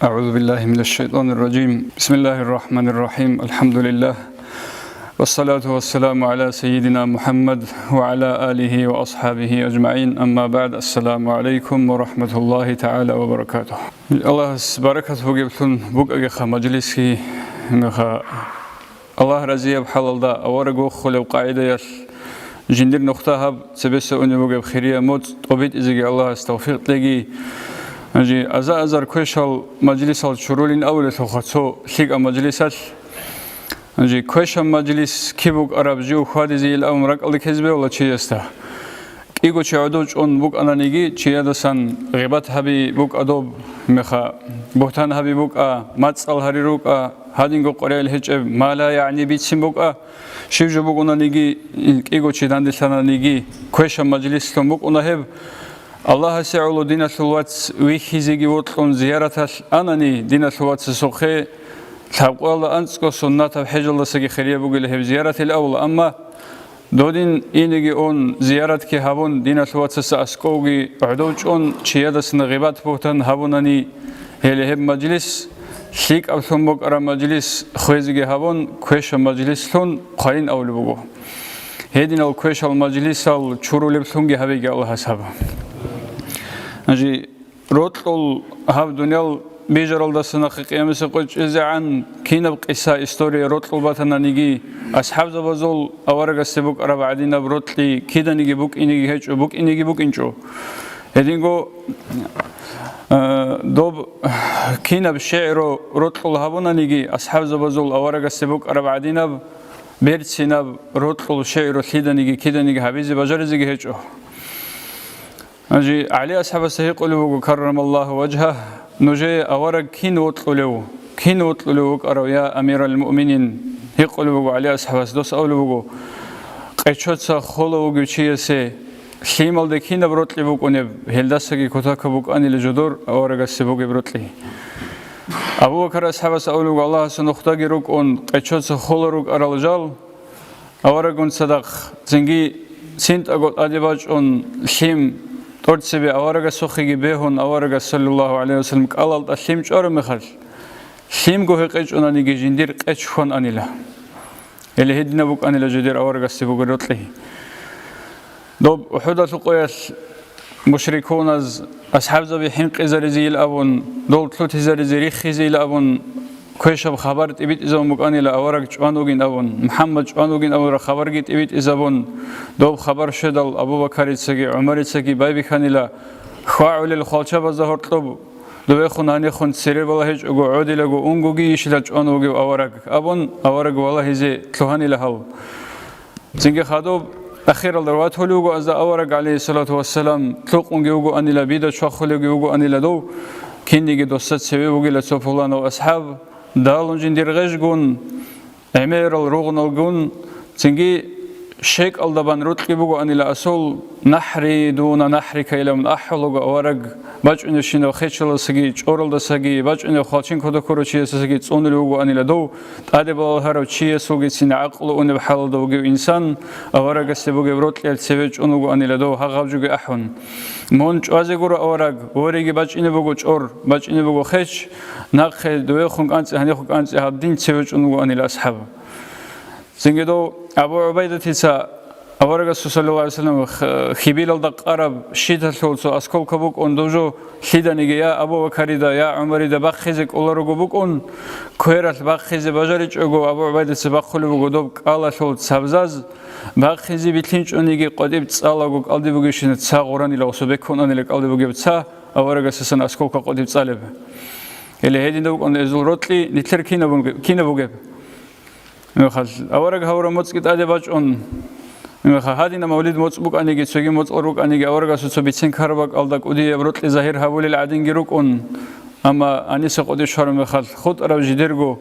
أعوذ بالله من الشيطان الرجيم بسم الله الرحمن الرحيم الحمد لله والصلاة والسلام على سيدنا محمد وعلى آله وأصحابه أجمعين أما بعد السلام عليكم ورحمة الله تعالى وبركاته الله بركاته جبتون بوك أجخا مجلسي الله رزيه بحلال دا أورجو خلو قاعدة يش جندر نقطة سبسة أني بوك بخيرية موت طبيت إذا الله استوفيق تلاقي أجي أزار كويشال مجلس الشرولين أول تخصو ثق مجلسات أجي كويشال مجلس كيبوك عرب جو خادي زي الأمرك اللي كذبه ولا شيء استه إيجو شعودوج أن بوك أنا نيجي شيء دسان غيبات هبي بوك أدوب مخا بهتان هبي بوك ماتسال هريروك هادينغو قريل هيج ما لا يعني بيتسم بوك شيء بوك أنا نيجي إيجو شيء داندسانا نيجي كويشال مجلس تون بوك أنا هب الله سعولو دينا سلوات ويخيزيجي وطلون زيارة أناني دينا سلوات سوخي تابقوا الله أنسكو سنة بحج الله سجي خيرية بقول هب زيارة الأول أما دودين إنجي أون زيارة كي هابون دينا سلوات سأسكوجي عدوج أون شيادة سنغيبات بوتن هابوناني هلي هب مجلس شيك أو ثمبك أرا مجلس خويزيجي هابون كويش مجلس ثون قاين أول بقول هيدين الكويش المجلس الشرو لبثونجي هبيجي الله حسابه أجي روتل هاب دنيال بيجرال دسنا قيامس قج إزعان كينب قصة إستوري روتل باتنا نيجي أصحاب زبازول أورج السبوك أربع عدينا بروتلي كيدا نيجي بوك إنيجي هج بوك إنيجي بوك إنشو هدينغو دوب كينب شعر روتل هابونا نيجي أصحاب زبازول أورج السبوك أربع عدينا بيرتسينا روتل شعر كيدا نيجي هابيزي بجرزي هجو أجي علي أصحاب السهيق له كرم الله وجهه نجي أورق كين وطلو أرو يا أمير المؤمنين هيق له علي أصحاب السدوس أولو قيتشوت سخولو وجوشيسي شيمال دكين بروتلي بوك أنيب هلداسكي كتاك بوك أني لجدور أورق السبوك بروتلي أبو بكر أصحاب السأولو الله سنختاجي روك أن قيتشوت سخولو روك أرالجال أورق أن صدق زنجي سنت أقول أديباج أن شيم تورتسبي أورجا سخيجي بهون أورجا صلى الله عليه وسلم قال الشيم شور مخل شيم جوه قيش أنا نيجي جندير قيش خون أنيلا اللي هدينا بوك أنيلا جدير أورجا سبوك رتله دوب وحدة القياس مشركون أصحاب ذبي حين قزر زي الأبون دول ثلث زي ريخ زي الأبون كويشب خبر تبيت إذا مكاني لا أورج جوانوجين أبون محمد جوانوجين أبون خبر جيت تبيت إذا بون دوب خبر شدل أبو بكر يتسقي عمر يتسقي باي بخاني لا خواعول الخالشة بزهر طلب دوبي خناني خن سرير والله هج أجو عودي لجو أنجوجي يشيل جوانوجي أورج أبون أورج والله زي تلهاني لهال زنجي خادوب أخير الدروات هلوجو أز أورج عليه الصلاة والسلام تلق أنجوجو أني لا بيدا شخولوجو أني لا دو كيندي دوست سوي وجي لسوفلان وأصحاب دالون جندير غشجون أمير الروغن الجون تنجي شيك الدبان روتكي بقو أني لا أصول نحري دون نحري كيلا من أحلق أورق باج إنه شنو خيشل سجي أورل دسجي باج إنه خالشين كده كروشية سجي تصون لوجو أني لا دو تادي بالهرب شيء سوجي سين عقل وإنه بحال دوجي إنسان أورق السبوجي روتكي السبيج أنوجو أني لا دو هغاب جوجي أحون مونج أزيجور أورق وريجي باج إنه بقو أور باج إنه بقو خيش ناخذ دوي خنق أنت هني خنق أنت هادين سبيج أنوجو أني لا أصحاب زنجدو أبو عبيدة تيسا أورج صلى الله عليه وسلم خبيل الدق عرب شيد الثلث أسكول كبوك أن دوجو شيدا نيجي يا أبو بكر دا يا عمر دا بخزك الله رجو بوك أن كويرت بخز بجارج أجو أبو عبيدة سبخل بوك دوب الله ثلث سبزاز بخزي بتلينش أنيجي قديم تسأله بوك ألدي بوجيشين تساقوراني لو سبكون أني لك ألدي بوجي بتسا أورج سسن أسكول كقديم تسأله اللي هيدين دوك أن إزول روتلي نتلر كينا بوجي نخل أورج هورا متسكت أدي باج أن هادينا مولد متسبوك أني جت سجى متسروك أني جا أورج سوتس بيتسين كهرباء ألدك أودي بروت لظاهر هقول العادين جروك أن أما أني سقودي شهر مخل خد أرب جديرجو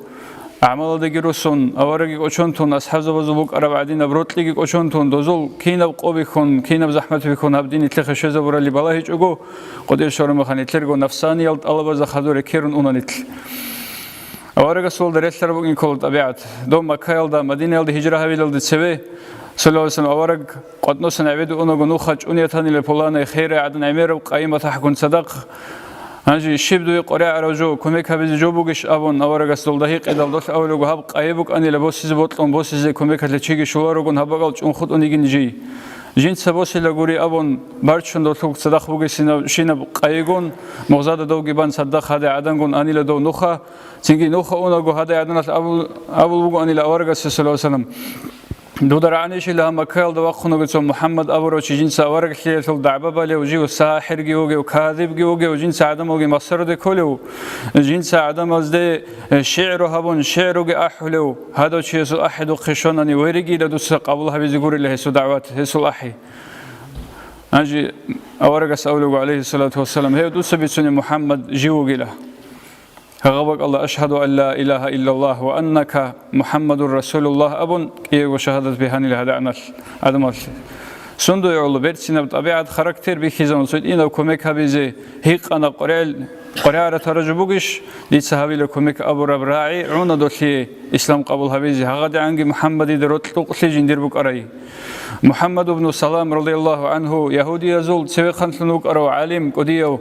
أعمال ده جروسون أورج أشونتون أصحاب زبزبوك أرب عادين بروت ليج أشونتون دوزول كينا بقوي خون كينا بزحمة بيكون هبدين يتلخ شيء زبورة اللي بالله هيج أجو قدير شهر مخل يتلقوا نفساني يلت الله بز خدور كيرون أنا نتل أورج سول درست ربوك إن كل طبيعة دوم مكايل دا مدينة يلد هجرة هبيل يلد سبي صلى الله عليه وسلم أورج قد نص نعبد أنو جنوخج أنيتاني لبولان خير عدن عمير وقائمة حكون صدق هنجي شبدو قرية رجو كمك هبز جوبوش أبون أورجس دولده قدال دول أولو هب قايبك أني لبوسيز بطلون بوسيز كمك هتلشيك شوارجون هبقال جون خد أنيجي نجي جين سبوسي لغوري أبون بارشون دولتوك صدق بوجي شينا قايجون مغزاد دوجي بان صدق هذا عدنجون أني لدو نخا تيجي نخا أونجو هذا عدنا أبو بوجو أني لأورجس صلى الله عليه وسلم دودر عنيش لها مكال دوقنا قلت محمد أبو روشي جنس أورق خيال الدعبة بالي وجي وساحر جيوجي وكاذب جيوجي وجنس عدم وجي مصر ده كله جنس عدم أزده شعر هبون شعر وجي أحلو هذا شيء سو أحد وخشونني ويرجي لدوس قبلها بيزجور الله سو دعوات سو أحي أجي أورق سأولو عليه الصلاة والسلام هي دوس بيسون محمد جيوجي له هغبك الله أشهد أن لا إله إلا الله وأنك محمد رسول الله أبون إيه وشهادة بهاني لهذا عنال عدمال سندو يقول بيرتنا بطبيعة خاركتير بخيزان سويت إنه كمك هبيزي هيك أنا قرية ترجبوكش لتسهبي لكمك أبو رب راعي عونا دوشي إسلام قبول هبيزي هغادي عنك محمد دروت لقلي جندير بك أرأي محمد بن سلام رضي الله عنه يهودي يزول سوي خنثنوك أرو عالم قديو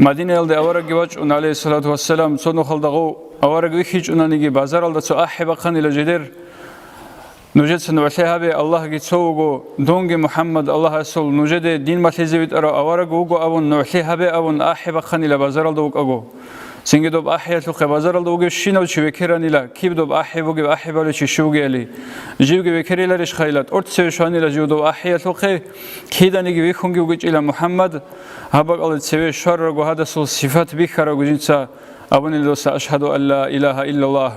مدينة يلدي أورق وجه عليه الصلاة والسلام سنو خلدغو أورق ويخيج أنانيجي بازار الدا سو أحب خان إلى جدير نوجد سنوعليها بي الله جيتسوغو دونجي محمد الله أسول نوجد دين مثلزي بيت أرو أورق وغو أبون نوعليها بي أبون أحب خان إلى بازار الدا وغو سنجي دوب أحيا لقى بازار الدا وغو شينو شي بكيران إلى كيف دوب أحب وغو أحب على شي شوغي إلي جيوغي بكيري لرش خيلات أرد سيوشان إلى جيو دوب أحيا لقى كيدا نيجي بيخونجي وغو إلى محمد هبق الله تسوي شر وهذا صفات بخير وجنسا أبون اللوس أشهد أن لا إله إلا الله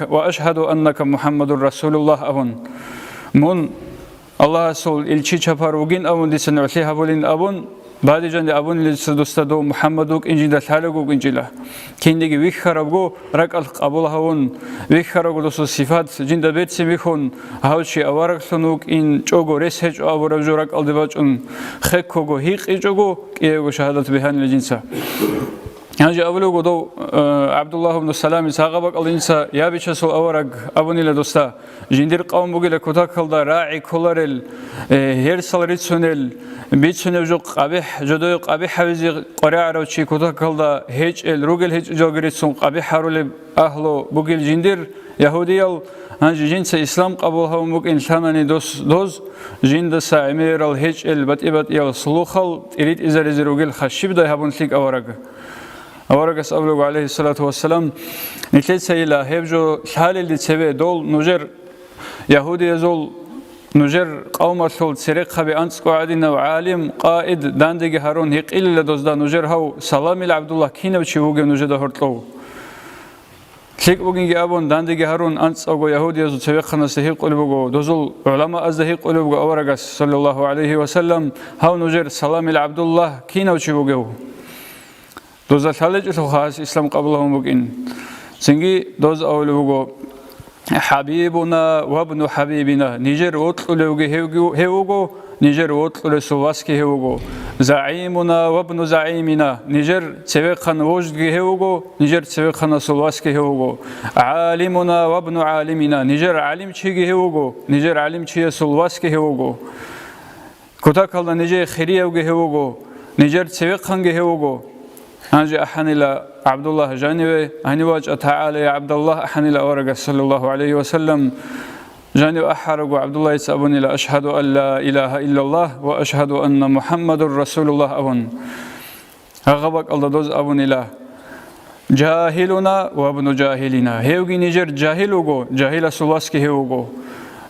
وأشهد أنك محمد رسول الله أبون من الله سول إلشي شفار وجين أبون ديسن عليها بولين أبون بعد جند أبون اللي سدوستدو محمدوك إنجيل الحالقوك إنجيله كيندي بخير وجو رك قبولها ون بخير وجو صفات جند بيت سميخون هاوشي أورق سنوك إن جوجو رسج أو رجورك الدباج أن خكوجو هيق إجوجو كيه شهادة بهان الجنسة هنجي أولو قدو عبد الله بن السلام ساقبك الإنسا يا بيشسو أورق أبوني لدوستا جندير قوم بقول كتاكل دا راعي كولارل هيرسال ريتسونل بيتسونل جو قبيح جدو قبيح حوزي قريع روشي كتاكل دا هيج الروجل هيج جوجريتسون قبيح حرول أهلو بقول جندير يهوديال هنجي جنس إسلام قبولها ومك إنساناني دوز جند سامير الهيج البتيبت يال سلوخال إريد إزار روجل خشيب دا يهبون ليك أورق أورجس أبلغ عليه الصلاة والسلام نتلت سيلا هبجو الحال اللي تسوي دول نجر يهودي يزول نجر قوم الثول سرق خبي أنس قاعدين وعالم قائد داندق هارون هيق إلا دوزدا نجر هو سلام عبد الله كينا بتشوفه نجد هرتلو تلك بقولي أبون داندق هارون أنس أو يهودي يزول سوي خناس هيق قلبه دوزول علماء أز هيق قلبه أورجس صلى الله عليه وسلم هو نجر سلام عبد الله كينا بتشوفه دوز الثالث خاص إسلام قبلهم بقين سنجي دوز أولوجو حبيبنا وابن حبيبنا نيجر وطلوجي هيوجو نيجر وطلو سواسكي هيوجو زعيمنا وابن زعيمنا نيجر سويقنا وجدي هيوجو نيجر سويقنا سواسكي هيوجو عالمنا وابن عالمنا نيجر عالم شيء هيوجو نيجر عالم شيء سواسكي هيوجو كتاكلنا نيجر خيرية هيوجو نيجر سويقنا هيوجو هنجي أحن إلى عبد الله جانبه هني واجه تعالى يا عبد الله أحن إلى أورق صلى الله عليه وسلم جانب أحرق عبد الله يسأبون إلى أشهد أن لا إله إلا الله وأشهد أن محمد رسول الله أبون هغبك الله دوز أبون إلى جاهلنا وابن جاهلنا هيوغي نيجر جاهلوغو جاهل سلواسكي هيوغو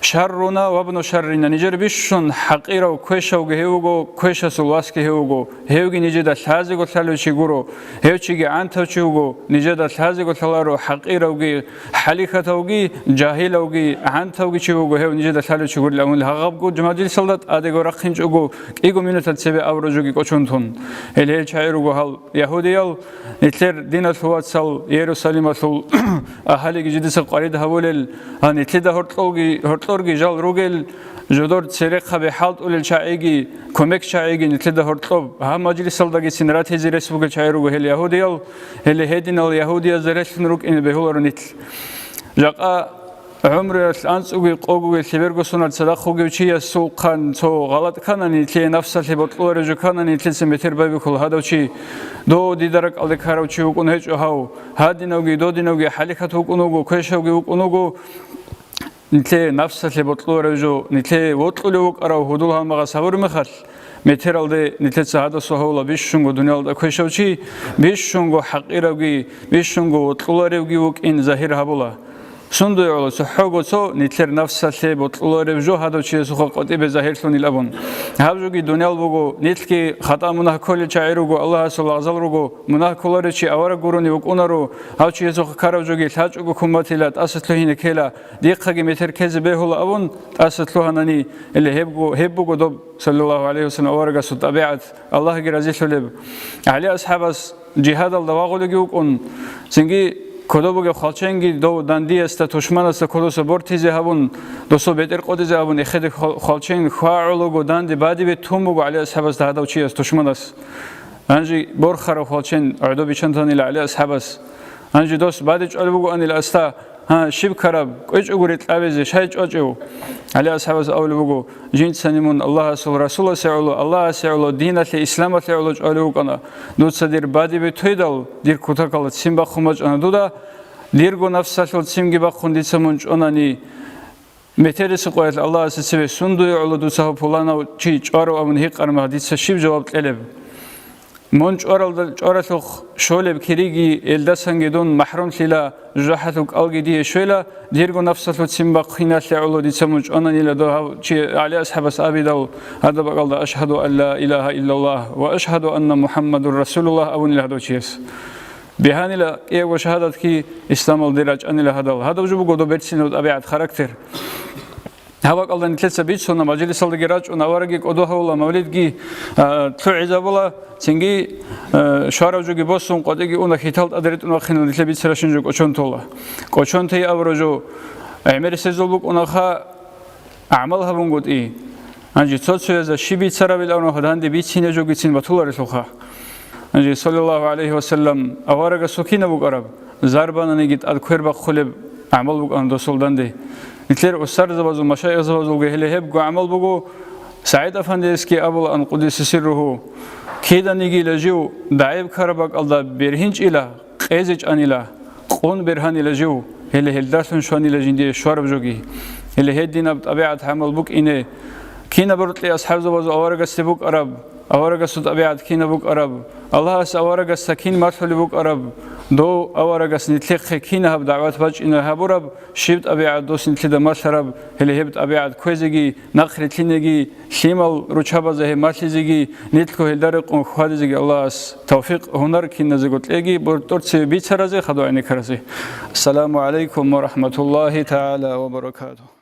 شرنا وابن شرنا نجر بيشون حقيرة وكويشة وجهوجو كويشة سلواسك هيوجو هيوجي نجد الحازق وثلو شيجورو هيوشيجي عنتو شيوجو نجد الحازق وثلارو حقيرة وجي حليخة وجي جاهلة وجي عنتو وجي شيوجو هيو نجد الثلو شيجور لأون الهغبجو جماديل سلطة أديجو رخين شوجو إيجو منو تلسبة أورجوجي كوشونتون هل شاعرجو هال يهوديال نتلر دين الثوات سال يروساليم سال أهالي جديد سقاريد هولل هنتلده هرتلورجي جال روجل جدور سرق خبي حالت أول الشعيجي كمك شعيجي نتلده هرتلوب هم مجلس سلطة سنرات هذي رسبوك الشعيرو هل يهوديال هل هدين اليهودية زرش نروك إن بهولر نتل جاء عمر الأنسوي قوي سيبرغوسون الصداقة وجهي السوقان تو غلط كانني تلي نفس اللي بطلوا رجو كانني تلي سمتر بيبكل هذا وشي دو ديدرك على كارو شي وكون هيج هاو هادي نوجي دو دي نوجي حلقة وكونوجو كيشوجي وكونوجو نتلي نفس اللي بطلوا رجو نتلي بطلوا وكراو هدول هم غصبور مخل مترالده نتلي هذا سهولة بيشونغو دنيا ده كيشوجي بيشونغو حقيروجي بيشونغو بطلوا رجوجي وك إن ظاهر هبولا سندوی اول سحوگو تو نیتر نفس سال بطلور بجو هادو چیز سخو قطعی به ظاهر سونی لبون هاوجو کی دنیال بگو نیت کی خطا مناه کلی چایروگو الله سبحانه عزل روگو مناه کلاره چی آوار گرونی وکونارو هاو چیز سخو کاروجو کی تاجوگو کماتیلات اسطلو هینه کلا دیقه کی متر کز به هول ابون اسطلو هنانی اللي هبگو دب صلی الله علیه وسلم آوارگا سو طبیعت الله کی رضی شلب علی اصحابس جهاد الدواغلوگی وکون سنگی کدوبوگ خالچنگی دو دندی است توشمان است کدوس برتیزه هبون دوسو بهتر قدیزه هبون اخد خالچنگ خوارلوگو دندی بعدی به تومبوگ علی اصحاب است هذا وچی است توشمان است انجی برخر خالچن عدو بیچندانی علی اصحاب است انجی دوست بعدش علبوگو انی لاستا ها شیب کرب کوچ اگوریت آویزه شایچ آجو علی اصحاب است اول بگو جنت سنیمون الله سو رسول سعولو الله سعولو دینت اسلام سعولو علو کنا دوست دیر بعدی به تویدال دیر کوتاکالت سیمبا خماج آن دودا دیرگو نفسات سیمگی با خوندی سمونج آنانی مترس قویت الله سبحانه سندوی علو دوسه پولانا چی چارو امن هیچ ارمه دیس شیب جواب طلب منج أرالخ شولب كريجي الدسنجدون محرم للا جحتك ألجدي شولا ديرجو نفسه تسمى قينا لعلو دي سمج أنا نلا ده شيء على أصحاب أبي دو هذا بقول أشهد أن لا إله إلا الله وأشهد أن محمد رسول الله أو نلا هذا شيء بهاني لا إيه وشهادة كي إسلام الدراج أن لا هذا وجب قدو بيتسين وأبيعت خاركتر هوا قال إن كلسة بيت سونا مجلس الجراج ونوارجي قدوها ولا مولدجي تعيز ولا تنجي شارجوجي بوسون قديجي أنا خيتال أدريت أنا خنون اللي بيت سرشنجو كشون تولا كشون تي أبرجو عمر سيزولوك أنا خا أعمالها بنقول إيه أنجي تصل إذا شي بيت سرابيل أنا هدان دي بيت سين جو بيت سين بطول رسوخا أنجي صلى الله عليه وسلم أوارج سكينة بقرب زربان نجيت أذكر بخلب أعمال بق أن دسول دندي نتلر أستاذ زبازو مشايخ زبازو جهله هب عمل بقو سعيد أفنديسكي أبو أن قدس سره كيدا نيجي لجيو دعيب كربك الله برهنج إله قيزج أن إله قون برهان لجيو هله هلدارتن شواني لجندي شوارب جوجي هله هدينا بطبيعة عمل بق إنه كينا برتلي أصحاب زبازو أورج استبوك أرب أورج سود طبيعة كينا بق أرب الله أورج السكين مرتل بق أرب دو أورج سنتلق كينا هب دعوات بج إنه هبورب شبت أبيعة دو سنتلد مرترب هله هبت أبيعة كويزجي نخر تلينجي شمال رشابة زه مرتزجي نتلقه هلدرق وخادزجي الله توفيق هنر كينا زقت لجي برتورت بيت سرزه خدوا عينك رزه السلام عليكم ورحمة الله تعالى وبركاته.